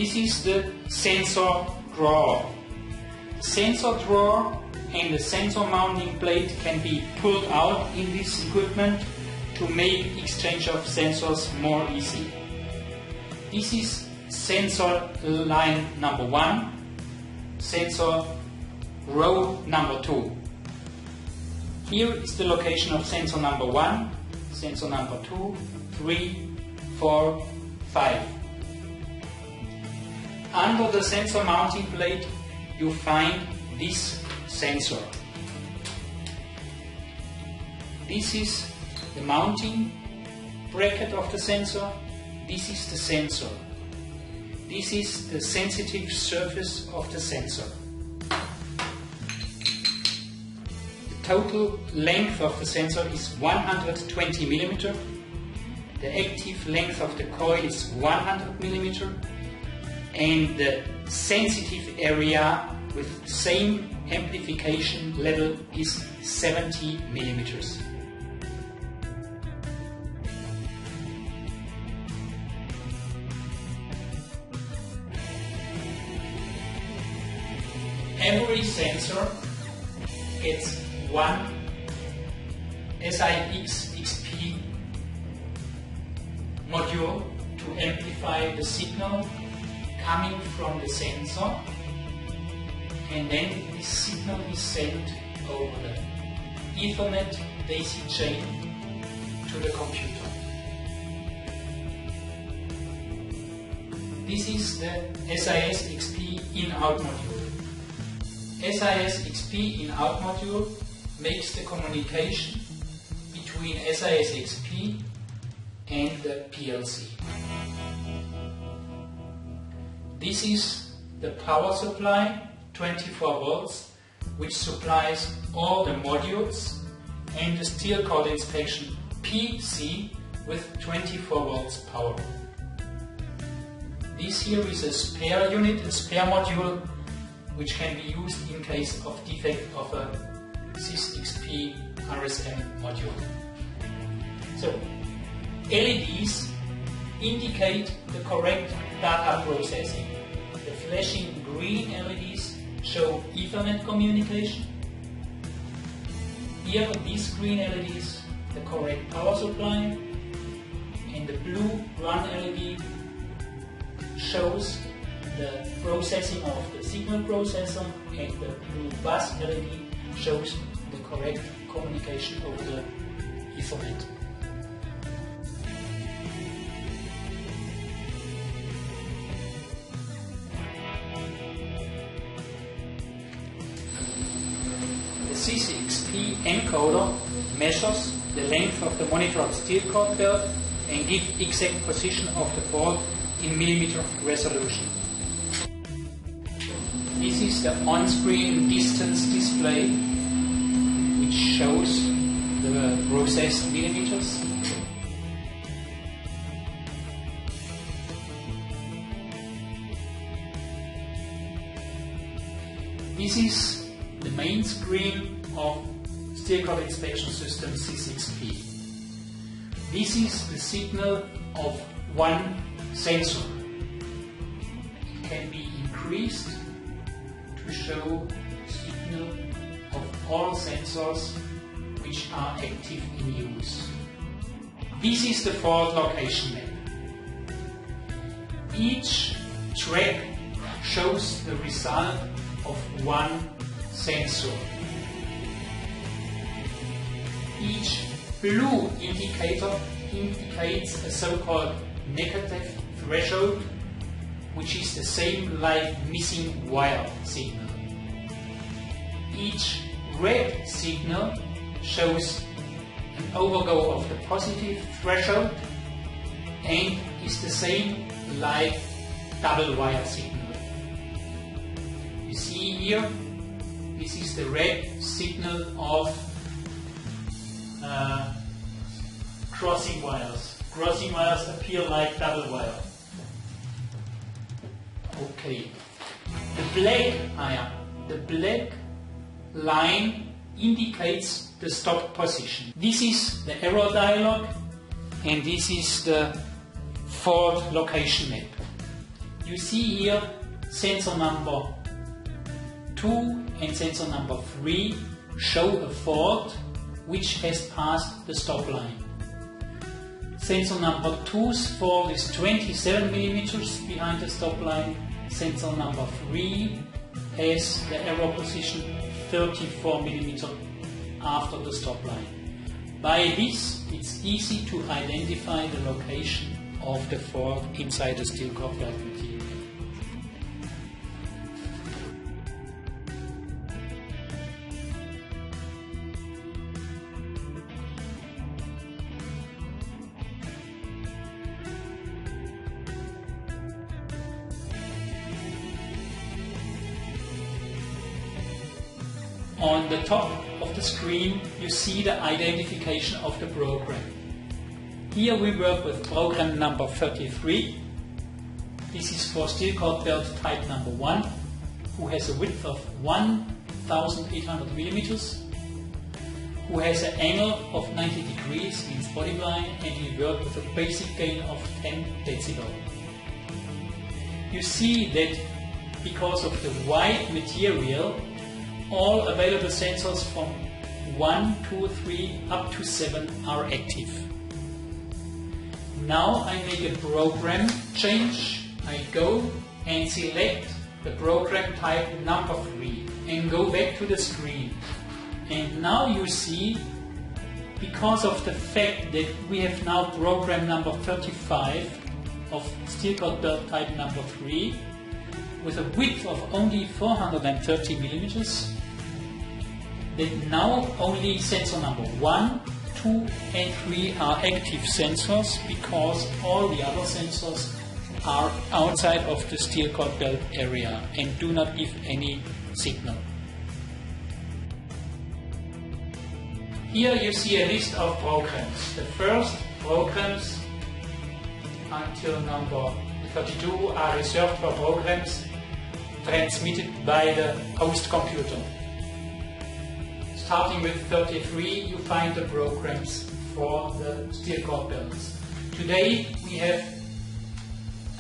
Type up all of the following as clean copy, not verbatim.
This is the sensor drawer. The sensor drawer and the sensor mounting plate can be pulled out in this equipment to make exchange of sensors more easy. This is sensor line number 1, sensor row number 2. Here is the location of sensor number 1, sensor number 2, 3, 4, 5. Under the sensor mounting plate you find this sensor. This is the mounting bracket of the sensor. This is the sensor. This is the sensitive surface of the sensor. The total length of the sensor is 120 mm. The active length of the coil is 100 mm. And the sensitive area with same amplification level is 70 mm. Every sensor gets one SIXP module to amplify the signal coming from the sensor, and then this signal is sent over the Ethernet DC chain to the computer. This is the SIXP in-out module. SIXP in-out module makes the communication between SIXP and the PLC. This is the power supply, 24 volts, which supplies all the modules, and the steel cord inspection PC with 24 volts power. This here is a spare unit, a spare module, which can be used in case of defect of a SIXP RSM module. So, LEDs indicate the correct data processing. The flashing green LEDs show Ethernet communication. Here, these green LEDs, the correct power supply, and the blue run LED shows the processing of the signal processor, and the blue bus LED shows the correct communication over the Ethernet. The SIXP encoder measures the length of the monitored steel cord belt and gives exact position of the board in millimeter resolution. This is the on-screen distance display, which shows the processed millimeters. This is the main screen of steel cord inspection system SIXP. This is the signal of one sensor. It can be increased to show signal of all sensors which are active in use. This is the fault location map. Each track shows the result of one sensor. Each blue indicator indicates a so-called negative threshold, which is the same like missing wire signal. Each red signal shows an overgo of the positive threshold and is the same like double wire signal. You see here, this is the red signal of crossing wires. Crossing wires appear like double wire. Okay. The black line indicates the stop position. This is the error dialog, and this is the fault location map. You see here sensor number 2 and sensor number 3 show a fault which has passed the stop line. Sensor number 2's fault is 27 mm behind the stop line. Sensor number 3 has the error position 34 mm after the stop line. By this, it's easy to identify the location of the fault inside the steel core belt material. On the top of the screen you see the identification of the program. Here we work with program number 33. This is for steel cord belt type number 1, who has a width of 1800 mm, who has an angle of 90 degrees in its body line, and we work with a basic gain of 10 decibel. You see that because of the white material, all available sensors from 1, 2, 3 up to 7 are active. Now I make a program change. I go and select the program type number 3 and go back to the screen. And now you see, because of the fact that we have now program number 35 of steel cord belt type number 3 with a width of only 430 mm, that now only sensor number 1, 2 and 3 are active sensors, because all the other sensors are outside of the steel cord belt area and do not give any signal. Here you see a list of programs. The first programs until number 32 are reserved for programs transmitted by the host computer. Starting with 33, you find the programs for the steel cord belts. Today we have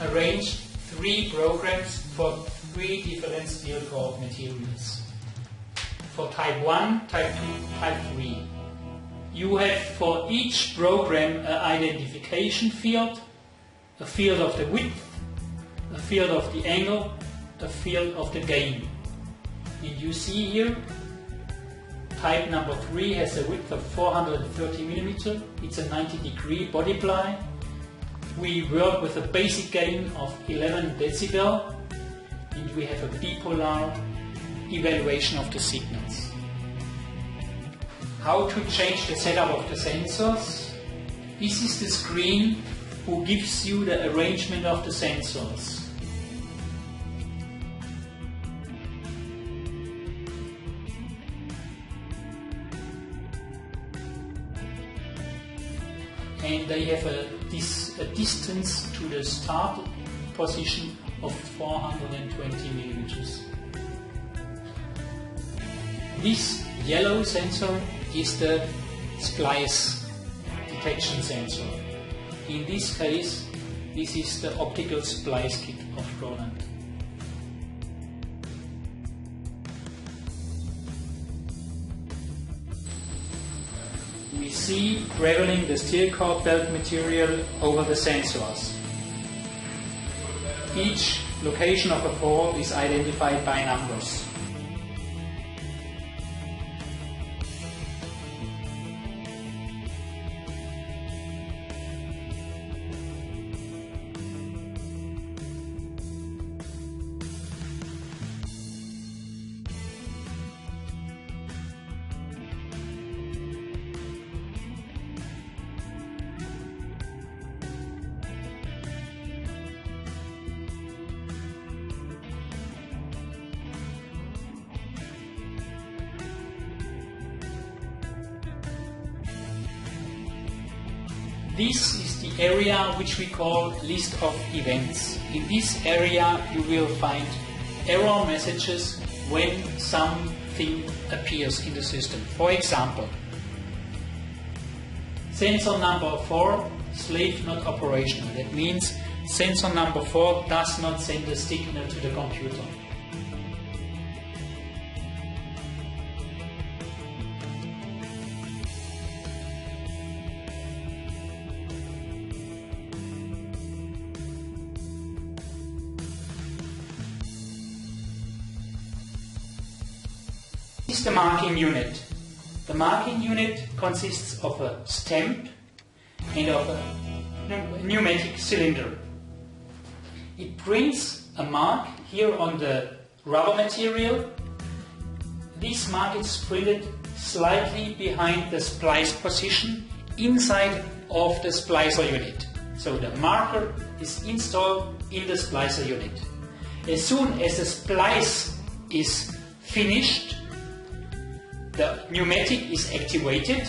arranged 3 programs for 3 different steel cord materials. For type 1, type 2, type 3. You have for each program an identification field, a field of the width, a field of the angle, a field of the gain. And you see here, type number 3 has a width of 430 mm. It's a 90-degree body ply. We work with a basic gain of 11 decibel, and we have a bipolar evaluation of the signals. How to change the setup of the sensors? This is the screen who gives you the arrangement of the sensors. And they have a distance to the start position of 420 mm. This yellow sensor is the splice detection sensor. In this case, this is the optical splice kit of ROLAND. We see traveling the steel cord belt material over the sensors. Each location of a fault is identified by numbers. This is the area which we call list of events. In this area you will find error messages when something appears in the system. For example, sensor number 4, slave not operational. That means sensor number 4 does not send a signal to the computer. This is the marking unit. The marking unit consists of a stamp and of a pneumatic cylinder. It prints a mark here on the rubber material. This mark is printed slightly behind the splice position inside of the splicer unit. So the marker is installed in the splicer unit. As soon as the splice is finished, the pneumatic is activated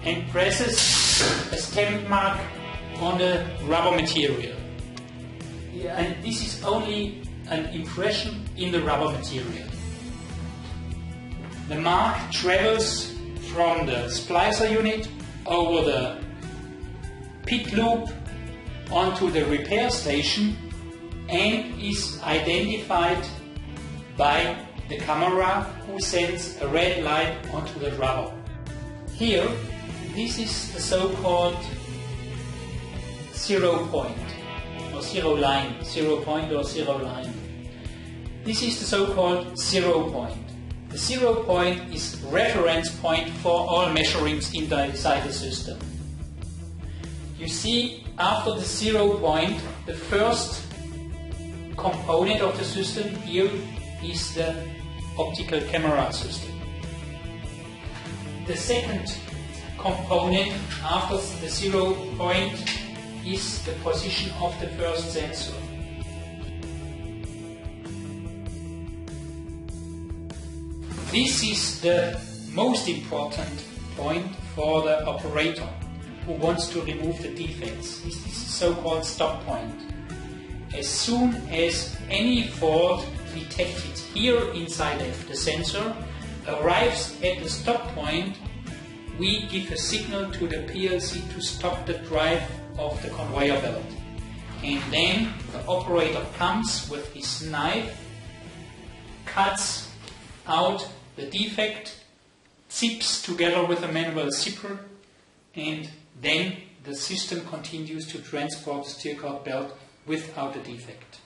and presses a stamp mark on the rubber material. And this is only an impression in the rubber material. The mark travels from the splicer unit over the pit loop onto the repair station and is identified by the camera, who sends a red light onto the rubber. Here, this is the so-called 0 point or 0 line, 0 point or 0 line. This is the so-called 0 point. The 0 point is reference point for all measurings inside the system. You see, after the 0 point, the first component of the system here is the optical camera system. The second component after the 0 point is the position of the first sensor. This is the most important point for the operator who wants to remove the defects. This is the so-called stop point. As soon as any fault detected here inside of the sensor arrives at the stop point, we give a signal to the PLC to stop the drive of the conveyor belt. And then the operator comes with his knife, cuts out the defect, zips together with a manual zipper, and then the system continues to transport the steer cord belt without a defect.